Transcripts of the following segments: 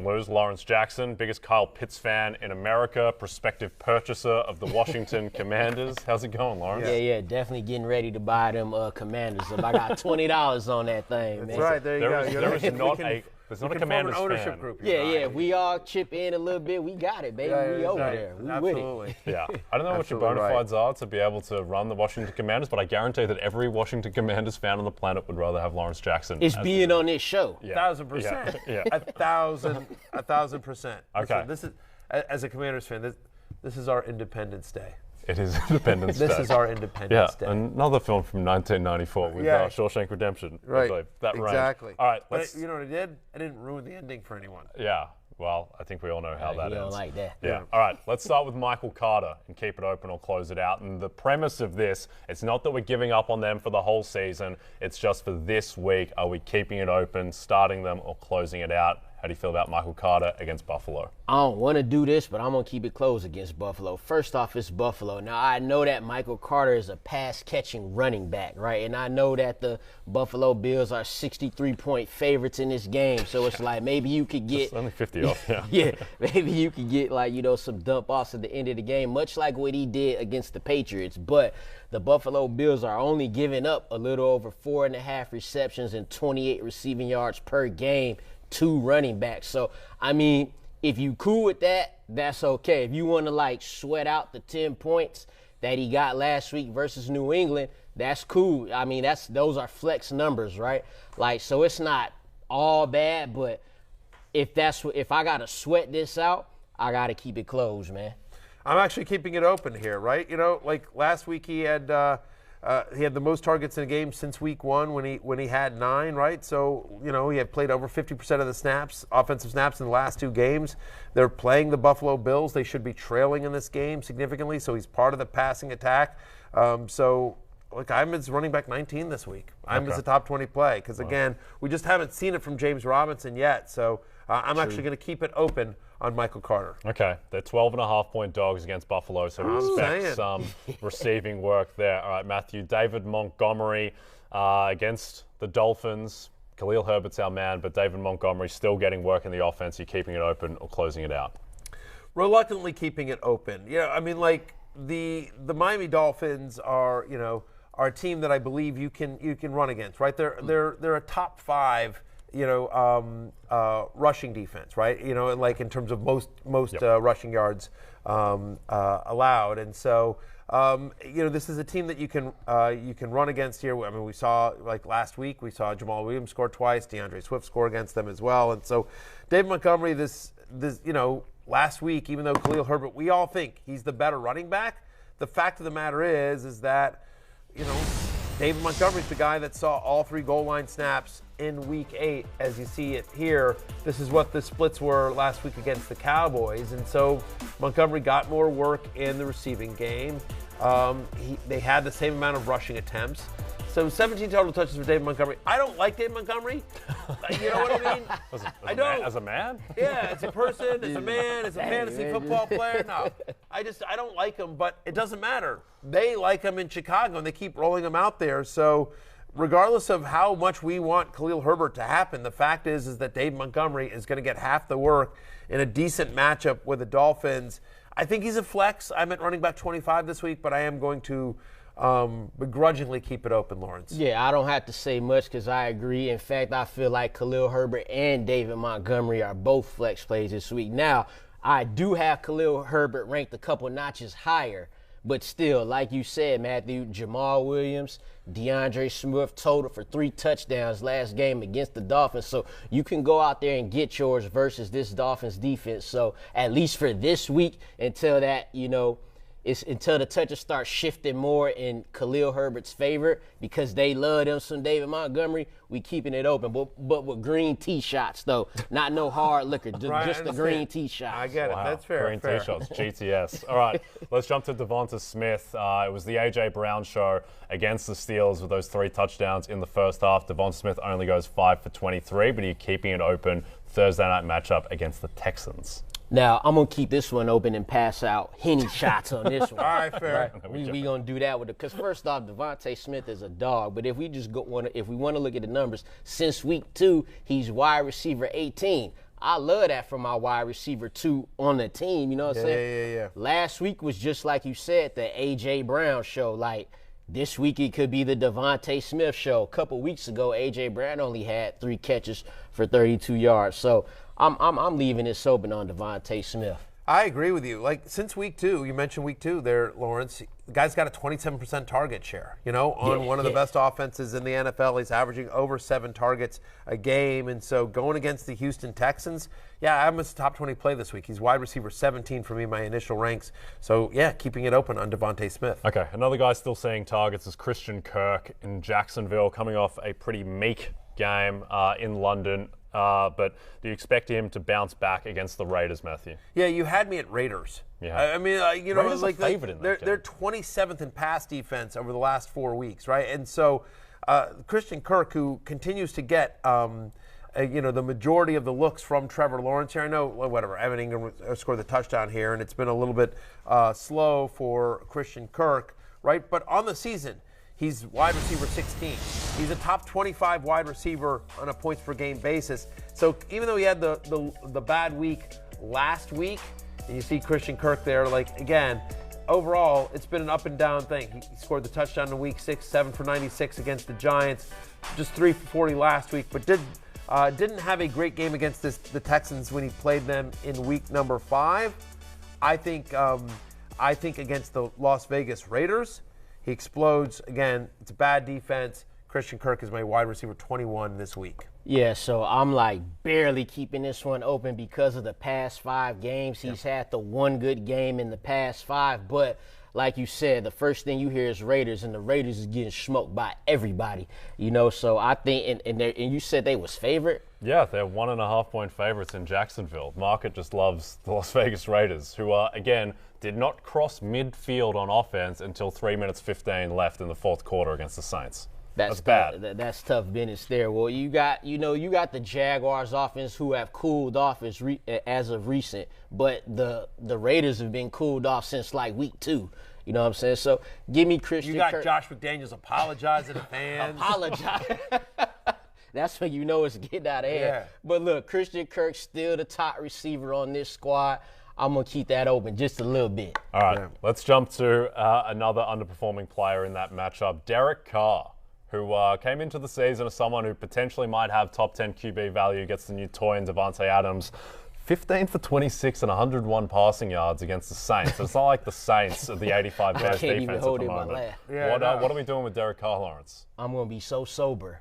don't lose. Lawrence Jackson, biggest Kyle Pitts fan in America, prospective purchaser of the Washington Commanders. How's it going, Lawrence? Yeah, definitely getting ready to buy them Commanders. So I got $20 on that thing, man. That's right, there you go. There's not a Commanders ownership fan. group. Yeah, if we all chip in a little bit, we got it, baby. We over there. We Absolutely. with Yeah, I don't know what your bona fides are to be able to run the Washington Commanders, but I guarantee that every Washington Commanders fan on the planet would rather have Lawrence Jackson. It's being on this show. Yeah. 1,000%. Yeah. 1,000%. Okay. Listen, this is, as a Commanders fan, this is our Independence Day. It is Independence Day. This is our Independence Day. Another film from 1994 with Shawshank Redemption. Right. I believe. That range. Exactly. All right. But you know what I did? I didn't ruin the ending for anyone. Yeah. Well, I think we all know how that ends. You don't like that. Yeah. All right. Let's start with Michael Carter and keep it open or close it out. And the premise of this, it's not that we're giving up on them for the whole season. It's just for this week. Are we keeping it open, starting them, or closing it out? How do you feel about Michael Carter against Buffalo? I don't want to do this, but I'm going to keep it close against Buffalo. First off, it's Buffalo. Now, I know that Michael Carter is a pass-catching running back, right? And I know that the Buffalo Bills are 63-point favorites in this game. So it's like maybe you could get It's only 50 off, yeah. yeah, maybe you could get some dump-offs at the end of the game, much like what he did against the Patriots. But the Buffalo Bills are only giving up a little over 4.5 receptions and 28 receiving yards per game to running backs. So, I mean, if you cool with that, that's okay. If you want to, sweat out the 10 points that he got last week versus New England, that's cool. I mean, those are flex numbers, right? So it's not all bad, but if I got to sweat this out, I got to keep it closed, man. I'm actually keeping it open here, right? Last week he had the most targets in a game since week 1 when he had 9, right? So, he had played over 50% of the snaps, offensive snaps in the last 2 games. They're playing the Buffalo Bills. They should be trailing in this game significantly, so he's part of the passing attack. I'm his running back 19 this week. I'm his top 20 play because, again, we just haven't seen it from James Robinson yet. So I'm actually going to keep it open on Michael Carter. Okay, they're 12.5-point dogs against Buffalo, so we expect some receiving work there. All right, Matthew, David Montgomery against the Dolphins. Khalil Herbert's our man, but David Montgomery still getting work in the offense. You're keeping it open or closing it out? Reluctantly keeping it open. The Miami Dolphins are a team that I believe you can run against, right? They're a top 5. Rushing defense, right? In terms of most rushing yards allowed, and so this is a team that you can run against here. I mean, we saw last week we saw Jamal Williams score twice, DeAndre Swift score against them as well, and so David Montgomery this last week, even though Khalil Herbert, we all think he's the better running back. The fact of the matter is that David Montgomery's the guy that saw all 3 goal line snaps in Week 8, as you see it here. This is what the splits were last week against the Cowboys. And so Montgomery got more work in the receiving game. They had the same amount of rushing attempts. So 17 total touches for David Montgomery. I don't like David Montgomery. You know what I mean? I don't. As a man? Yeah, as a person, as a man, as a fantasy football player. No, I don't like him, but it doesn't matter. They like him in Chicago, and they keep rolling him out there. So regardless of how much we want Khalil Herbert to happen, the fact is that David Montgomery is going to get half the work in a decent matchup with the Dolphins. I think he's a flex. I'm at running back 25 this week, but I am going to begrudgingly keep it open, Lawrence. Yeah, I don't have to say much because I agree. In fact, I feel like Khalil Herbert and David Montgomery are both flex plays this week. Now, I do have Khalil Herbert ranked a couple notches higher, but still, like you said, Matthew, Jamal Williams, DeAndre Smith total for 3 touchdowns last game against the Dolphins. So you can go out there and get yours versus this Dolphins defense. So at least for this week, until that, until the touches start shifting more in Khalil Herbert's favor because they love them some David Montgomery, we keeping it open. But with green tee shots, though. Not no hard liquor, just the green tee shots. I get it. Wow. That's fair. Green tee shots, GTS. All right, let's jump to DeVonta Smith. It was the A.J. Brown show against the Steelers with those 3 touchdowns in the first half. DeVonta Smith only goes 5 for 23, but you're keeping it open Thursday night matchup against the Texans. Now, I'm going to keep this one open and pass out Henny shots on this one. All right, fair. Right? We going to do that with it. Because first off, DeVonta Smith is a dog. But if we want to look at the numbers, since week 2, he's wide receiver 18. I love that from my wide receiver, too, on the team. You know what I'm saying? Yeah. Last week was just like you said, the A.J. Brown show. Like, this week it could be the DeVonta Smith show. A couple weeks ago, A.J. Brown only had 3 catches for 32 yards. So I'm leaving this open on DeVonta Smith. I agree with you. Like, since week 2, you mentioned week 2 there, Lawrence, the guy's got a 27% target share, on one of the best offenses in the NFL. He's averaging over 7 targets a game. And so going against the Houston Texans, I'm his top 20 play this week. He's wide receiver 17 for me in my initial ranks. So, keeping it open on DeVonta Smith. Okay, another guy still seeing targets is Kirk in Jacksonville, coming off a pretty meek game in London. But do you expect him to bounce back against the Raiders, Matthew? Yeah, you had me at Raiders. Yeah. I mean, Raiders are favored in that game. They're 27th in pass defense over the last 4 weeks, right? And so Christian Kirk, who continues to get, the majority of the looks from Trevor Lawrence here. I know, whatever, Evan Ingram scored the touchdown here, and it's been a little bit slow for Christian Kirk, right? But on the season, he's wide receiver 16. He's a top 25 wide receiver on a points per game basis. So even though he had the bad week last week, and you see Christian Kirk there, again, overall, it's been an up and down thing. He scored the touchdown in week 6, 7 for 96 against the Giants, just 3 for 40 last week, but didn't have a great game against the Texans when he played them in week number 5. I think against the Las Vegas Raiders, he explodes. Again, it's a bad defense. Christian Kirk is my wide receiver 21 this week. Yeah, so I'm barely keeping this one open because of the past 5 games. He's had the one good game in the past 5, but like you said, the first thing you hear is Raiders, and the Raiders is getting smoked by everybody. So I think, and you said they was favored? Yeah, they're 1.5-point favorites in Jacksonville. Market just loves the Las Vegas Raiders, who again, did not cross midfield on offense until 3 minutes 15 left in the fourth quarter against the Saints. That's bad. That's tough business there. Well, you got the Jaguars offense who have cooled off as of recent, but the Raiders have been cooled off since week 2. You know what I'm saying? So give me Christian Kirk. You got Josh McDaniels apologizing to fans. Apologize. That's when you know it's getting out of hand. Yeah. But look, Christian Kirk still the top receiver on this squad. I'm going to keep that open just a little bit. All right, let's jump to another underperforming player in that matchup, Derek Carr, who came into the season as someone who potentially might have top 10 QB value, gets the new toy in Davante Adams. 15 for 26 and 101 passing yards against the Saints. It's not like the Saints are the 85 best defense at the moment. What are we doing with Derek Carr, Lawrence? I'm going to be so sober.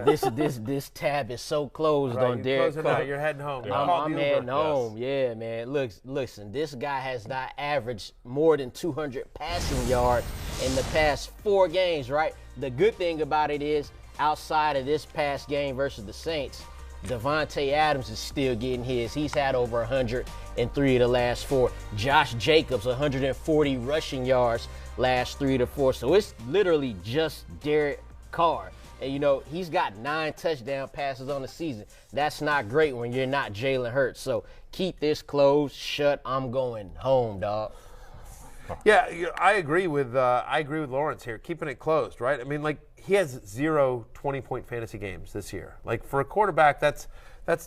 This tab is so closed on Derek Carr. You're heading home. I'm heading home. Yes. Yeah, man. Listen, this guy has not averaged more than 200 passing yards in the past 4 games, right? The good thing about it is, outside of this past game versus the Saints, Davante Adams is still getting his. He's had over 103 of the last 4. Josh Jacobs, 140 rushing yards last 3 to 4. So it's literally just Derek Carr. And, he's got 9 touchdown passes on the season. That's not great when you're not Jalen Hurts. So keep this closed. I'm going home, dog. Yeah, I agree with Lawrence here. Keeping it closed, right? I mean, he has 0 20-point fantasy games this year. For a quarterback, that's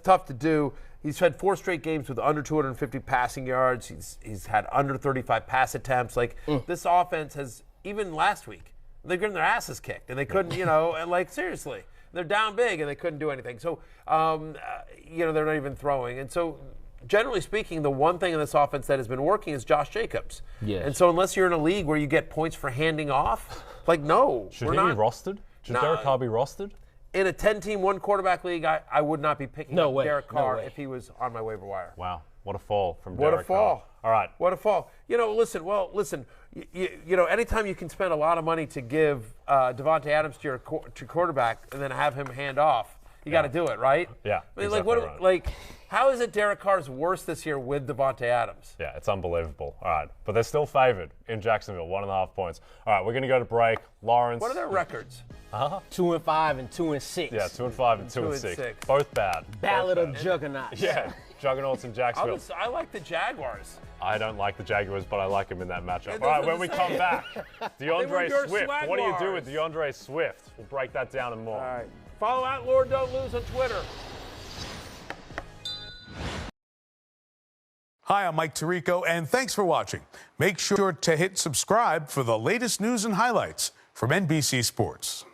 tough to do. He's had 4 straight games with under 250 passing yards. He's had under 35 pass attempts. This offense has, even last week, they're getting their asses kicked, and they couldn't, seriously. They're down big, and they couldn't do anything. So, they're not even throwing. And so, generally speaking, the one thing in this offense that has been working is Josh Jacobs. Yes. And so unless you're in a league where you get points for handing off, no. Should he be rostered? Should Derek Carr be rostered? In a 10-team, 1-quarterback league, I would not be picking up Derek Carr if he was on my waiver wire. Wow. What a fall from Derek Carr. What a fall. All right. What a fall. Listen. Anytime you can spend a lot of money to give Davante Adams to your quarterback and then have him hand off, you got to do it, right? Yeah. I mean, right. How is it Derek Carr's worse this year with Davante Adams? Yeah, it's unbelievable. All right, but they're still favored in Jacksonville, 1.5 points. All right, we're going to go to break. Lawrence. What are their records? 2-5 and 2-6. Yeah, 2-5 and 2-6. Both bad. Ballad of Juggernauts. Yeah, Juggernauts in Jacksonville. I like the Jaguars. I don't like the Jaguars, but I like them in that matchup. All right, when we come back, DeAndre Swift. What do you do with DeAndre Swift? We'll break that down and more. All right. Follow @Lord Don't Lose on Twitter. Hi, I'm Mike Tirico, and thanks for watching. Make sure to hit subscribe for the latest news and highlights from NBC Sports.